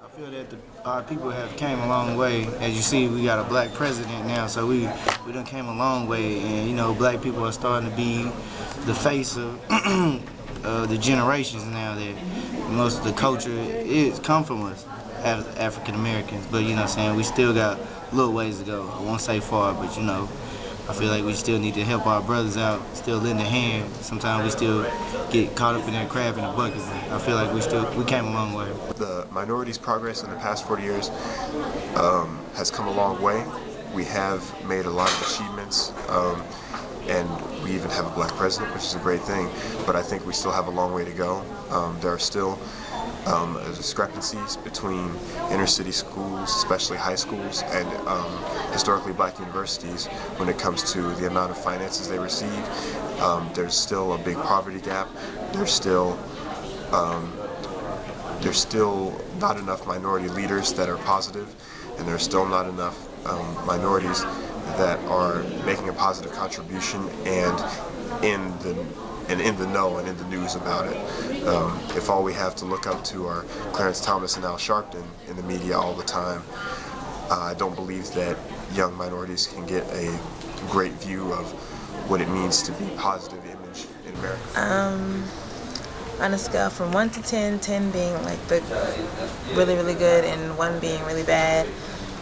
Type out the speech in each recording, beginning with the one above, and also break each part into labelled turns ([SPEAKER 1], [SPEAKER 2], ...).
[SPEAKER 1] I feel that our people have came a long way. As you see, we got a black president now, so we done came a long way, and you know, black people are starting to be the face of the generations now. That most of the culture is come from us as African Americans, but you know, what I'm saying we still got a little ways to go. I won't say far, but you know. I feel like we still need to help our brothers out, still lend a hand. Sometimes we still get caught up in that crab in the bucket. I feel like we came a long way.
[SPEAKER 2] The minorities' progress in the past 40 years has come a long way. We have made a lot of achievements, and we even have a black president, which is a great thing. But I think we still have a long way to go. There are still discrepancies between inner city schools, especially high schools, and historically black universities when it comes to the amount of finances they receive. There's still a big poverty gap. There's still not enough minority leaders that are positive, and there's still not enough minorities that are making a positive contribution and in the know and in the news about it. If all we have to look up to are Clarence Thomas and Al Sharpton in the media all the time, I don't believe that young minorities can get a great view of what it means to be a positive image in America.
[SPEAKER 3] On a scale from 1 to 10, 10 being like the really, really good and 1 being really bad,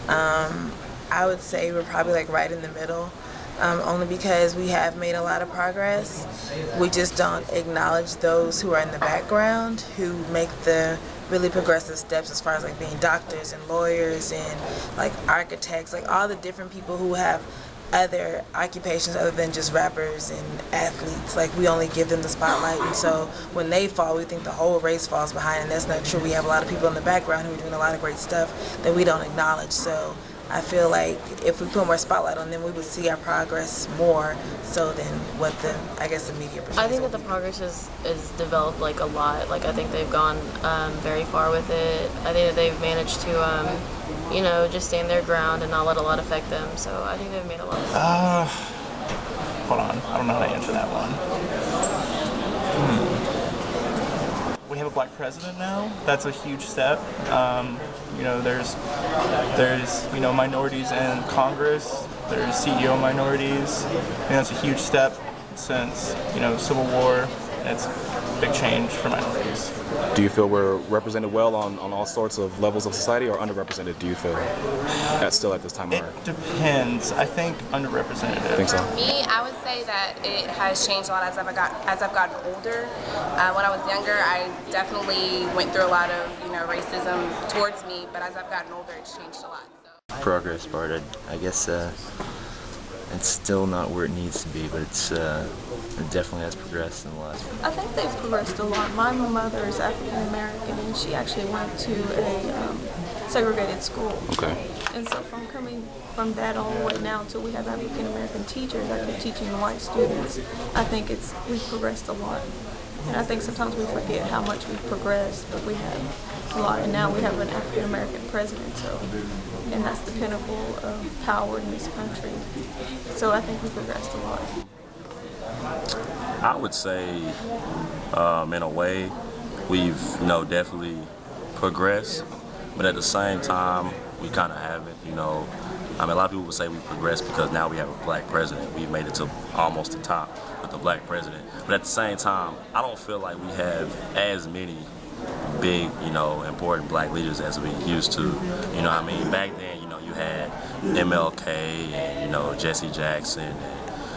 [SPEAKER 3] I would say we're probably like right in the middle. Only because we have made a lot of progress. We just don't acknowledge those who are in the background who make the really progressive steps as far as like being doctors and lawyers and like architects, like all the different people who have other occupations other than just rappers and athletes. Like we only give them the spotlight, and so when they fall, we think the whole race falls behind, and that's not true. We have a lot of people in the background who are doing a lot of great stuff that we don't acknowledge. So I feel like if we put more spotlight on them, we would see our progress more so than what the media portrays.
[SPEAKER 4] I think that the progress is developed like a lot. Like I think they've gone very far with it. I think that they've managed to, you know, just stand their ground and not let a lot affect them. So I think they've made a lot of
[SPEAKER 5] Hold on. I don't know how to answer that one. We have a black president now. That's a huge step. You know, there's you know, minorities in Congress. There's CEO minorities. I think that's a huge step since, you know, Civil War. It's a big change for minorities.
[SPEAKER 6] Do you feel we're represented well on all sorts of levels of society, or underrepresented, do you feel? That's still at this time?
[SPEAKER 5] It depends. I think underrepresented.
[SPEAKER 6] I think so.
[SPEAKER 7] For me, I would say that it has changed a lot as I've gotten older. When I was younger, I definitely went through a lot of, you know, racism towards me, but as I've gotten older, it's changed a lot. So.
[SPEAKER 8] Progress part, I guess it's still not where it needs to be, but it definitely has progressed in the last year.
[SPEAKER 9] I think they've progressed a lot. My mother is African American, and she actually went to a segregated school.
[SPEAKER 6] Okay.
[SPEAKER 9] And so from coming from that all the way now until we have African American teachers actually teaching the white students, I think we've progressed a lot. And I think sometimes we forget how much we've progressed, but we have a lot. And now we have an African American president, and that's the pinnacle of power in this country. So I think we've progressed a lot.
[SPEAKER 10] I would say, in a way, we've, you know, definitely progressed, but at the same time, we kind of haven't, you know. I mean, a lot of people would say we progressed because now we have a black president. We've made it to almost the top with the black president. But at the same time, I don't feel like we have as many big, you know, important black leaders as we used to. You know what I mean? Back then, you know, you had MLK and, you know, Jesse Jackson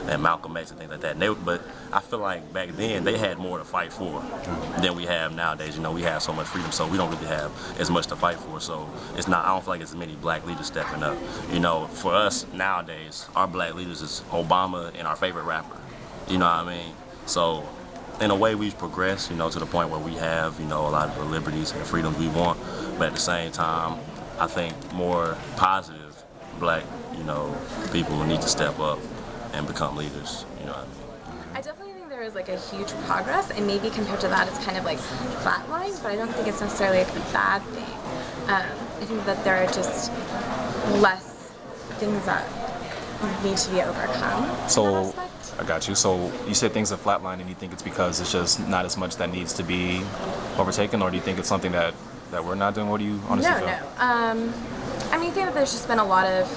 [SPEAKER 10] and Malcolm X and things like that. But I feel like back then they had more to fight for than we have nowadays. You know, we have so much freedom, so we don't really have as much to fight for. So it's not. I don't feel like it's as many black leaders stepping up. You know, for us nowadays, our black leaders is Obama and our favorite rapper. You know what I mean? So in a way, we've progressed. You know, to the point where we have, you know, a lot of the liberties and freedoms we want. But at the same time, I think more positive black, you know, people need to step up and become leaders, you know what I mean?
[SPEAKER 7] I definitely think there is like a huge progress, and maybe compared to that it's kind of like flatlined, but I don't think it's necessarily like a bad thing. I think that there are just less things that need to be overcome.
[SPEAKER 6] So, I got you. So you said things are flatlined, and you think it's because it's just not as much that needs to be overtaken, or do you think it's something that that we're not doing? What do you honestly feel?
[SPEAKER 7] No. I mean, I think that there's just been a lot of.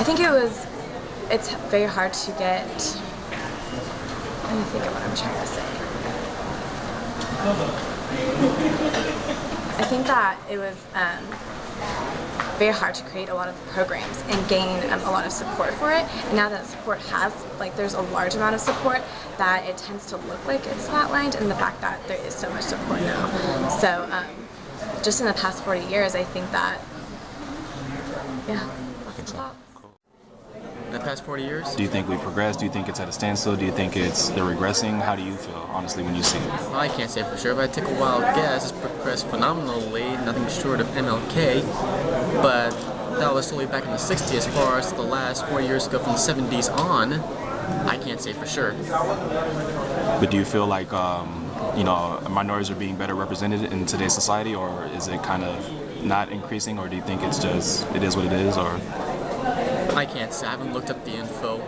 [SPEAKER 7] I think it's very hard to get. Let me think of what I'm trying to say. I think that it was very hard to create a lot of programs and gain a lot of support for it. And now that support there's a large amount of support, that it tends to look like it's flatlined, and the fact that there is so much support now. So just in the past 40 years, I think that, yeah, lots of thoughts.
[SPEAKER 11] In the past 40 years?
[SPEAKER 6] Do you think we progressed? Do you think it's at a standstill? Do you think they're regressing? How do you feel, honestly, when you see it?
[SPEAKER 11] Well, I can't say for sure, but I take a wild guess. It's progressed phenomenally, nothing short of MLK, but that was solely back in the 60s. As far as the last 4 years ago, from the 70s on, I can't say for sure.
[SPEAKER 6] But do you feel like, minorities are being better represented in today's society, or is it kind of not increasing, or do you think it's just, it is what it is, or?
[SPEAKER 11] I can't say. I haven't looked up the info.